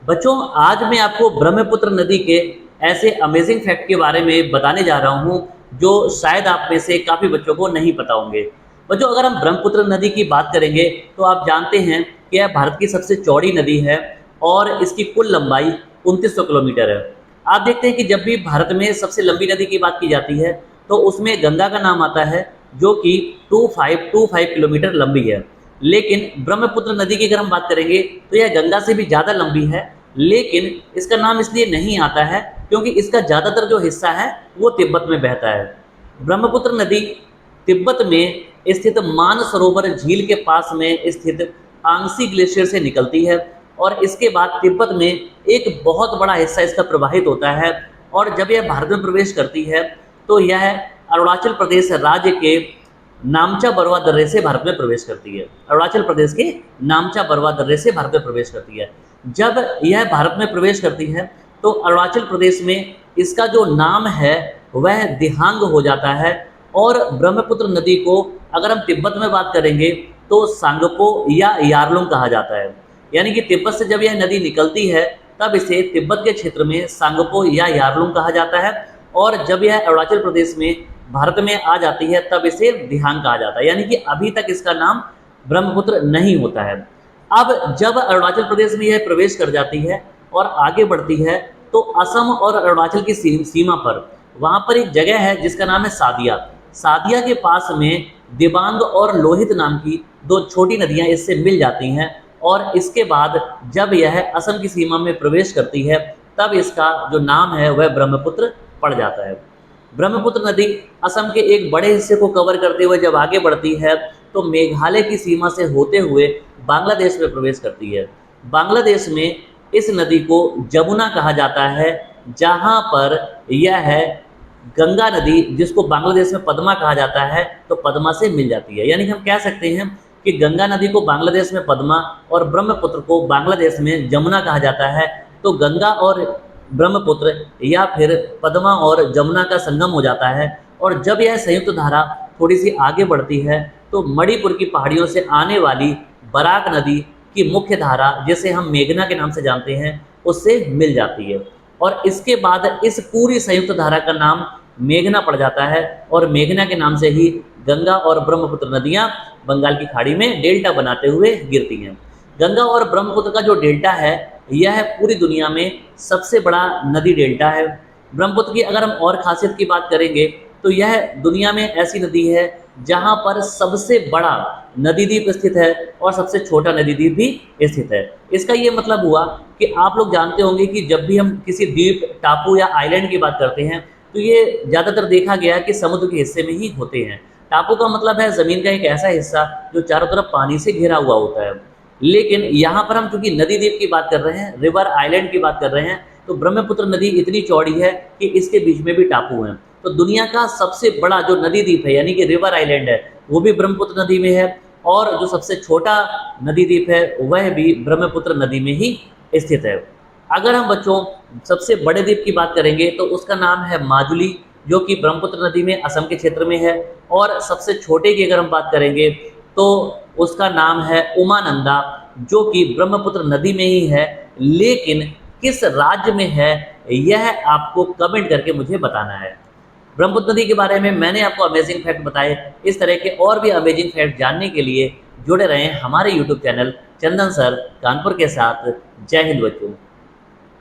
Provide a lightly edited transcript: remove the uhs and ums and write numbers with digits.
बच्चों, आज मैं आपको ब्रह्मपुत्र नदी के ऐसे अमेजिंग फैक्ट के बारे में बताने जा रहा हूँ जो शायद आप में से काफ़ी बच्चों को नहीं पता होंगे। बच्चों, अगर हम ब्रह्मपुत्र नदी की बात करेंगे तो आप जानते हैं कि यह भारत की सबसे चौड़ी नदी है और इसकी कुल लंबाई 2900 किलोमीटर है। आप देखते हैं कि जब भी भारत में सबसे लंबी नदी की बात की जाती है तो उसमें गंगा का नाम आता है, जो कि 2525 किलोमीटर लंबी है। लेकिन ब्रह्मपुत्र नदी की अगर हम बात करेंगे तो यह गंगा से भी ज़्यादा लंबी है, लेकिन इसका नाम इसलिए नहीं आता है क्योंकि इसका ज़्यादातर जो हिस्सा है वो तिब्बत में बहता है। ब्रह्मपुत्र नदी तिब्बत में स्थित मानसरोवर झील के पास में स्थित आंगसी ग्लेशियर से निकलती है और इसके बाद तिब्बत में एक बहुत बड़ा हिस्सा इसका प्रवाहित होता है। और जब यह भारत में प्रवेश करती है तो यह अरुणाचल प्रदेश राज्य के नामचा बरवा दर्रे से भारत में प्रवेश करती है। अरुणाचल प्रदेश के नामचा बरवा दर्रे से भारत में प्रवेश करती है। जब यह भारत में प्रवेश करती है तो अरुणाचल प्रदेश में इसका जो नाम है वह दिहांग हो जाता है और ब्रह्मपुत्र नदी को अगर हम तिब्बत में बात करेंगे तो सांगपो या यारलुंग कहा जाता है। यानी कि तिब्बत से जब यह नदी निकलती है तब इसे तिब्बत के क्षेत्र में सांगपो या यारलुंग कहा जाता है और जब यह अरुणाचल प्रदेश में भारत में आ जाती है तब इसे दिहांग कहा जाता है। यानी कि अभी तक इसका नाम ब्रह्मपुत्र नहीं होता है। अब जब अरुणाचल प्रदेश में यह प्रवेश कर जाती है और आगे बढ़ती है तो असम और अरुणाचल की सीमा पर वहाँ पर एक जगह है जिसका नाम है सादिया। सादिया के पास में दिबांग और लोहित नाम की दो छोटी नदियाँ इससे मिल जाती हैं और इसके बाद जब यह असम की सीमा में प्रवेश करती है तब इसका जो नाम है वह ब्रह्मपुत्र पड़ जाता है। ब्रह्मपुत्र नदी असम के एक बड़े हिस्से को कवर करते हुए जब आगे बढ़ती है तो मेघालय की सीमा से होते हुए बांग्लादेश में प्रवेश करती है। बांग्लादेश में इस नदी को जमुना कहा जाता है, जहाँ पर यह है गंगा नदी जिसको बांग्लादेश में पद्मा कहा जाता है तो पद्मा से मिल जाती है। यानी हम कह सकते हैं कि गंगा नदी को बांग्लादेश में पद्मा और ब्रह्मपुत्र को बांग्लादेश में जमुना कहा जाता है। तो गंगा और ब्रह्मपुत्र या फिर पद्मा और जमुना का संगम हो जाता है और जब यह संयुक्त धारा थोड़ी सी आगे बढ़ती है तो मणिपुर की पहाड़ियों से आने वाली बराक नदी की मुख्य धारा, जिसे हम मेघना के नाम से जानते हैं, उससे मिल जाती है और इसके बाद इस पूरी संयुक्त धारा का नाम मेघना पड़ जाता है और मेघना के नाम से ही गंगा और ब्रह्मपुत्र नदियाँ बंगाल की खाड़ी में डेल्टा बनाते हुए गिरती हैं। गंगा और ब्रह्मपुत्र का जो डेल्टा है यह पूरी दुनिया में सबसे बड़ा नदी डेल्टा है। ब्रह्मपुत्र की अगर हम और खासियत की बात करेंगे तो यह दुनिया में ऐसी नदी है जहां पर सबसे बड़ा नदी द्वीप स्थित है और सबसे छोटा नदी द्वीप भी स्थित है। इसका ये मतलब हुआ कि आप लोग जानते होंगे कि जब भी हम किसी द्वीप, टापू या आइलैंड की बात करते हैं तो ये ज़्यादातर देखा गया कि समुद्र के हिस्से में ही होते हैं। टापू का मतलब है ज़मीन का एक ऐसा हिस्सा जो चारों तरफ पानी से घिरा हुआ होता है। लेकिन यहाँ पर हम चूंकि नदी द्वीप की बात कर रहे हैं, रिवर आइलैंड की बात कर रहे हैं, तो ब्रह्मपुत्र नदी इतनी चौड़ी है कि इसके बीच में भी टापू हैं। तो दुनिया का सबसे बड़ा जो नदी द्वीप है यानी कि रिवर आइलैंड है वो भी ब्रह्मपुत्र नदी में है और जो सबसे छोटा नदी द्वीप है वह भी ब्रह्मपुत्र नदी में ही स्थित है। अगर हम बच्चों सबसे बड़े द्वीप की बात करेंगे तो उसका नाम है माजुली, जो कि ब्रह्मपुत्र नदी में असम के क्षेत्र में है। और सबसे छोटे की अगर हम बात करेंगे तो उसका नाम है उमानंदा, जो कि ब्रह्मपुत्र नदी में ही है, लेकिन किस राज्य में है यह आपको कमेंट करके मुझे बताना है। ब्रह्मपुत्र नदी के बारे में मैंने आपको अमेजिंग फैक्ट बताए। इस तरह के और भी अमेजिंग फैक्ट जानने के लिए जुड़े रहें हमारे यूट्यूब चैनल चंदन सर कानपुर के साथ। जय हिंद बच्चों।